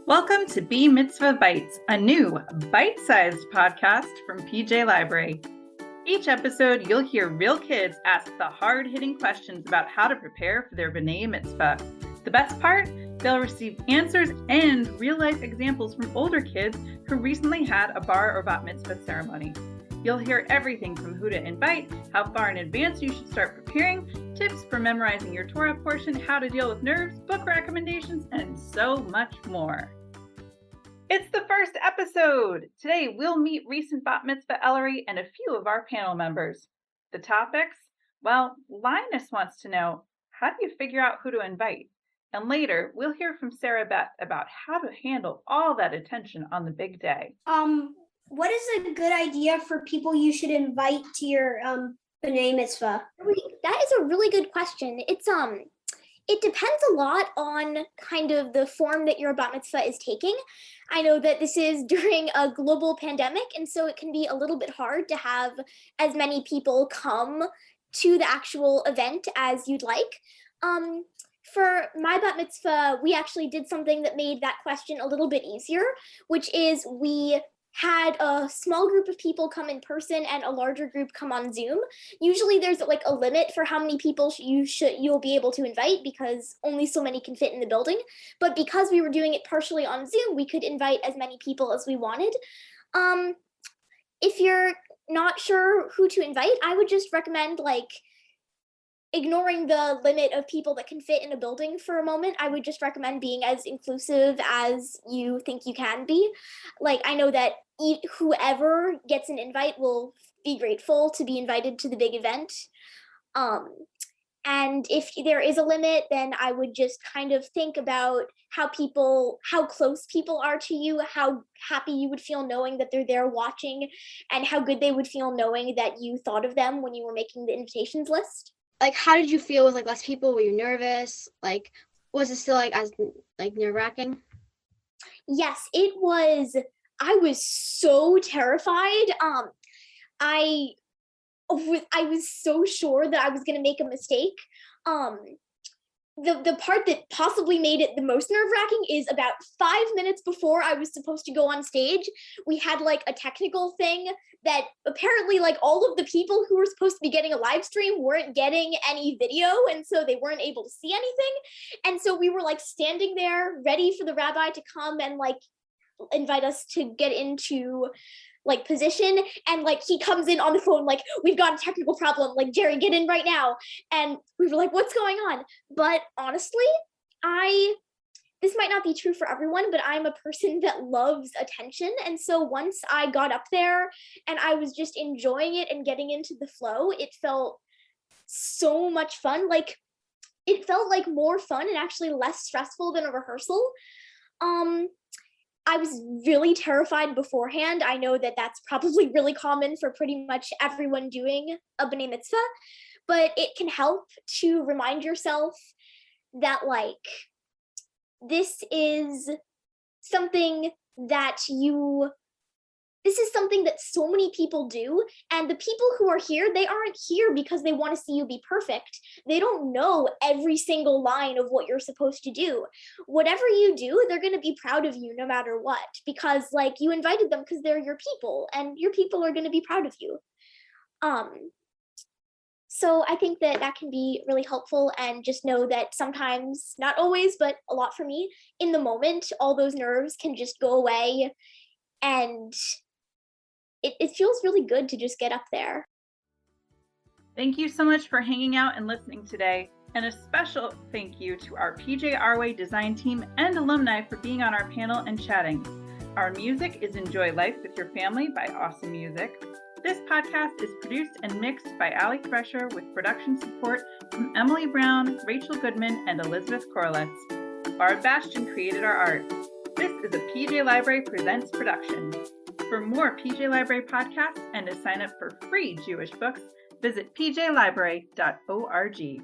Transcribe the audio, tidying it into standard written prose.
Welcome to B-Mitzvah Bites, a new bite-sized podcast from PJ Library. Each episode, you'll hear real kids ask the hard-hitting questions about how to prepare for their B'nai Mitzvah. The best part? They'll receive answers and real-life examples from older kids who recently had a bar or bat mitzvah ceremony. You'll hear everything from who to invite, how far in advance you should start preparing, tips for memorizing your Torah portion, how to deal with nerves, book recommendations, and so much more. It's the first episode! Today, we'll meet recent bat mitzvah Ellery and a few of our panel members. The topics? Well, Linus wants to know, how do you figure out who to invite? And later, we'll hear from Sarah Beth about how to handle all that attention on the big day. What is a good idea for people you should invite to your B'nai Mitzvah? That is a really good question. It depends a lot on kind of the form that your bat mitzvah is taking. I know that this is during a global pandemic, and so it can be a little bit hard to have as many people come to the actual event as you'd like. For my bat mitzvah, we actually did something that made that question a little bit easier, which is we had a small group of people come in person and a larger group come on Zoom. Usually there's like a limit for how many people you'll be able to invite because only so many can fit in the building. But because we were doing it partially on Zoom, we could invite as many people as we wanted. If you're not sure who to invite, I would just recommend ignoring the limit of people that can fit in a building for a moment. I would just recommend being as inclusive as you think you can be. I know that whoever gets an invite will be grateful to be invited to the big event. And if there is a limit, then I would just kind of think about how close people are to you, how happy you would feel knowing that they're there watching, and how good they would feel knowing that you thought of them when you were making the invitations list. How did you feel with less people? Were you nervous? Was it still as nerve-wracking? Yes, it was. I was so terrified. I was so sure that I was gonna make a mistake. The part that possibly made it the most nerve-wracking is about 5 minutes before I was supposed to go on stage, we had a technical thing that apparently all of the people who were supposed to be getting a live stream weren't getting any video, and so they weren't able to see anything. And so we were standing there ready for the rabbi to come and invite us to get into position, and he comes in on the phone we've got a technical problem, Jerry, get in right now. And we were what's going on? But honestly, this might not be true for everyone, but I'm a person that loves attention. And so once I got up there and I was just enjoying it and getting into the flow, it felt so much fun. It felt more fun and actually less stressful than a rehearsal. I was really terrified beforehand. I know that that's probably really common for pretty much everyone doing a B'nai Mitzvah, but it can help to remind yourself that this is something that so many people do, and the people who are here, they aren't here because they want to see you be perfect. They don't know every single line of what you're supposed to do. Whatever you do, they're going to be proud of you no matter what, because you invited them because they're your people, and your people are going to be proud of you. So I think that can be really helpful, and just know that sometimes, not always, but a lot for me, in the moment, all those nerves can just go away, and it feels really good to just get up there. Thank you so much for hanging out and listening today. And a special thank you to our PJ Arway design team and alumni for being on our panel and chatting. Our music is Enjoy Life with Your Family by Awesome Music. This podcast is produced and mixed by Ali Thresher with production support from Emily Brown, Rachel Goodman, and Elizabeth Korlitz. Barb Bastian created our art. This is a PJ Library Presents production. For more PJ Library podcasts and to sign up for free Jewish books, visit pjlibrary.org.